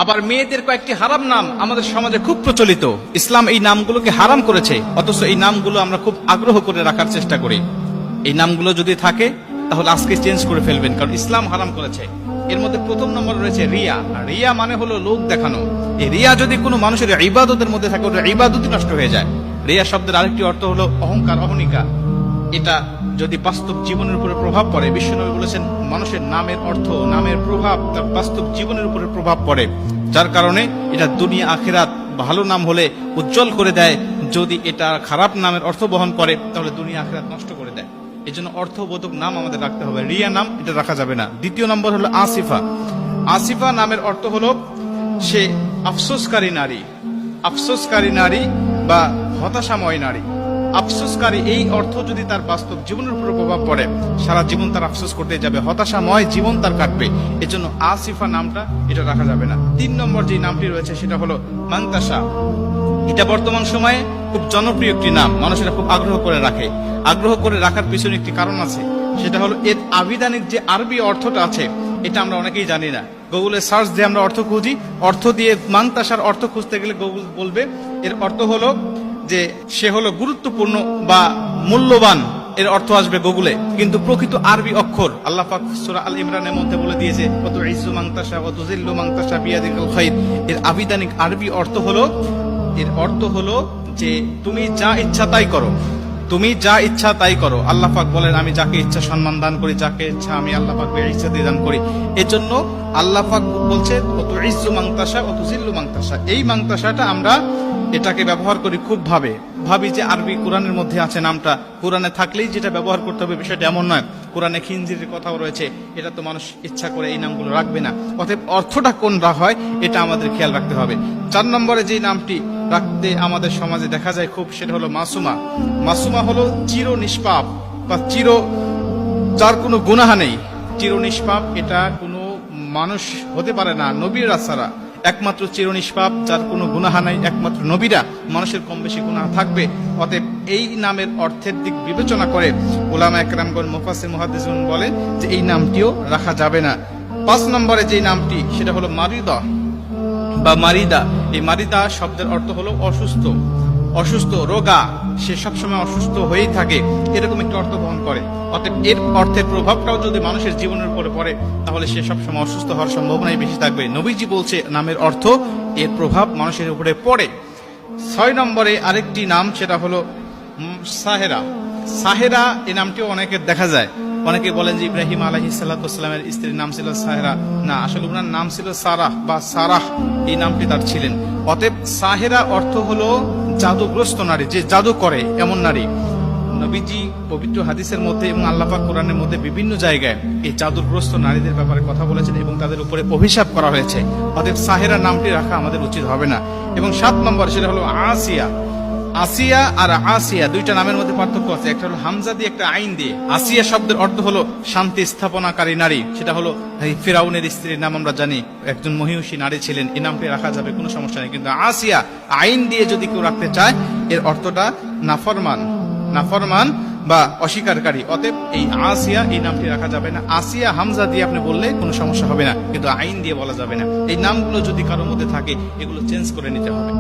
আবার মেয়েদের কয়েকটি হারাম নাম আমাদের সমাজে খুব প্রচলিত। ইসলাম এই নামগুলোকে হারাম করেছে, অথচ এই নামগুলো আমরা খুব আগ্রহ করে রাখার চেষ্টা করি। এই নামগুলো যদি থাকে তাহলে আজকে চেঞ্জ করে ফেলবেন, কারণ ইসলাম হারাম করেছে। এর মধ্যে প্রথম নম্বর রয়েছে রিয়া। রিয়া মানে হলো লোক দেখানো। এই রিয়া যদি কোনো মানুষের ইবাদতের মধ্যে থাকে, ওটা ইবাদতই নষ্ট হয়ে যায়। রিয়া শব্দের আরেকটি অর্থ হলো অহংকার, অহনিকা। এটা যদি বাস্তব জীবনের উপরে প্রভাব পড়ে, বিশ্বনবী বলেছেন মানুষের নামের অর্থ, নামের প্রভাব তার বাস্তব জীবনের উপরে প্রভাব পড়ে, যার কারণে এটা দুনিয়া আখিরাত ভালো নাম হলে উজ্জ্বল করে দেয়, যদি এটা খারাপ নামের অর্থ বহন করে তাহলে দুনিয়া আখিরাত নষ্ট করে দেয়। এই জন্য অর্থবোধক নাম আমাদের রাখতে হবে। রিয়া নাম এটা রাখা যাবে না। দ্বিতীয় নম্বর হলো আসিফা। আসিফা নামের অর্থ হলো সে আফসোসকারী নারী, আফসোসকারী নারী বা হতাশাময় নারী। আফসোসকারী এই অর্থ যদি তার বাস্তব জীবনের উপর প্রভাব পড়ে, সারা জীবন তার আফসোস করতে যাবে, হতাশাময় জীবন তার কাটবে। এজন্য আসিফা নামটা এটা রাখা যাবে না। 3 নম্বর যে নামটি রয়েছে সেটা হলো মান্তাসা। এটা বর্তমান সময়ে খুব জনপ্রিয় একটি নাম, মানুষেরা খুব আগ্রহ করে রাখে। আগ্রহ করে রাখার পিছনে একটি কারণ আছে, সেটা হলো এর আবিধানিক যে আরবি অর্থটা আছে এটা আমরা অনেকেই জানি না। গুগলে সার্চ দিয়ে আমরা অর্থ খুঁজি, অর্থ দিয়ে মান্তাসার অর্থ খুঁজতে গেলে গুগল বলবে এর অর্থ হলো যে সে হলো গুরুত্বপূর্ণ বা মূল্যবান, এর অর্থ আসবে গুগলে। কিন্তু প্রকৃত আরবি অক্ষর আল্লাহ পাক সূরা আল ইমরানের মধ্যে বলে দিয়েছে কত ইজ্জু মাংতাসা ওয়া তুযিল্লু মাংতাসা বিয়াদিকাল খায়র। এর আবিধানিক আরবি অর্থ হলো, এর অর্থ হলো যে তুমি যা ইচ্ছা তাই করো, তুমি যা ইচ্ছা তাই করো। আল্লাহ পাক বলেন আমি যাকে ইচ্ছা সম্মান দান করি, যাকে ইচ্ছা আমি আল্লাহ পাক ইচ্ছা দিয়ে দান করি। এজন্য আল্লাহ পাক বলছে কত ইজ্জু মাংতাসা ওয়া তুযিল্লু মাংতাসা। এই মাংতাসাটা আমরা এটাকে ব্যবহার করি খুব ভাবি যে আরবি কোরআনের মধ্যে আছে নামটা, কোরআনে থাকলেই যেটা ব্যবহার করতে হবে বিষয়টা এমন নয়। কোরআনে খিনজিরের কথাও রয়েছে, এটা তো মানুষ ইচ্ছা করে এই নামগুলো রাখবে না। অতএব অর্থটা কোনটা হয় এটা আমাদের খেয়াল রাখতে হবে। 4 নম্বরে যে নামটি রাখতে আমাদের সমাজে দেখা যায় খুব, সেটা হলো মাসুমা। মাসুমা হলো চির নিষ্পাপ বা যার কোনো গুনাহ নেই, চির নিষ্পাপ। এটা কোনো মানুষ হতে পারে না, নবীরা ছাড়া একমাত্র চির নিষ্পাপ, যার কোনো গুনাহ নাই একমাত্র নবীরা। মানুষের কম বেশি গুনাহ থাকবে। অতএব এই নামের অর্থের দিক বিবেচনা করে উলামা একরামগণ, মুফাসসির, মুহাদ্দিসগণ বলেন যে এই নামটিও রাখা যাবে না। 5 নম্বরে যে নামটি সেটা হলো মারিদা বা মারিদা। এই মারিদা শব্দের অর্থ হলো অসুস্থ, অসুস্থ, রোগা। সে সবসময় অসুস্থ হয়েই থাকে, এরকম একটি অর্থ বহন করে। অতএব এর অর্থের প্রভাবটাও যদি মানুষের জীবনের উপরে পড়ে তাহলে সে সবসময় অসুস্থ হওয়ার সম্ভাবনাই বেশি থাকবে। নবীজি বলছে নামের অর্থ এর প্রভাব মানুষের উপরে পড়ে। 6 নম্বরে আরেকটি নাম সেটা হলো সাহেরা। সাহেরা এই নামটিও অনেকের দেখা যায়। অনেকে বলেন যে ইব্রাহিম আলাইহিস সালাতু ওয়াস সালামের স্ত্রীর নাম ছিল সাহেরা। না, আসলে ওনার নাম ছিল সারাহ বা সারাহ, এই নামটি তার ছিলেন। অতএব সাহেরা অর্থ হলো জাদুগ্রস্ত নারী, যে জাদু করে এমন নারী। নবীজি পবিত্র হাদিসের মধ্যে এবং আল্লাহ পাক কোরআনের মধ্যে বিভিন্ন জায়গায় এই জাদুগ্রস্ত নারীদের ব্যাপারে কথা বলেছেন এবং তাদের উপরে অভিশাপ করা হয়েছে। অতএব সাহেরা নামটি রাখা আমাদের উচিত হবে না। এবং 7 নম্বর সেটা হলো আসিয়া। আসিয়া আর আসিয়া দুইটা নামের মধ্যে পার্থক্য আছে, একটা হলো হামজা দিয়ে, একটা আইন দিয়ে। আসিয়া শব্দের অর্থ হলো শান্তি স্থাপনাকারী নারী। সেটা হলো ফিরাউনের স্ত্রীর নাম আমরা জানি, একজন মহিষী নারী ছিলেন। এই নামটি রাখা যাবে, কোনো সমস্যা নেই। কিন্তু আসিয়া আইন দিয়ে যদি কেউ রাখতে চায় এর অর্থটা নাফরমান, নাফরমান বা অস্বীকারী। অতএব এই আসিয়া এই নামটি রাখা যাবে না। আসিয়া হামজা দিয়ে আপনি বললে কোনো সমস্যা হবে না, কিন্তু আইন দিয়ে বলা যাবে না। এই নামগুলো যদি কারোর মধ্যে থাকে এগুলো চেঞ্জ করে নিতে হবে।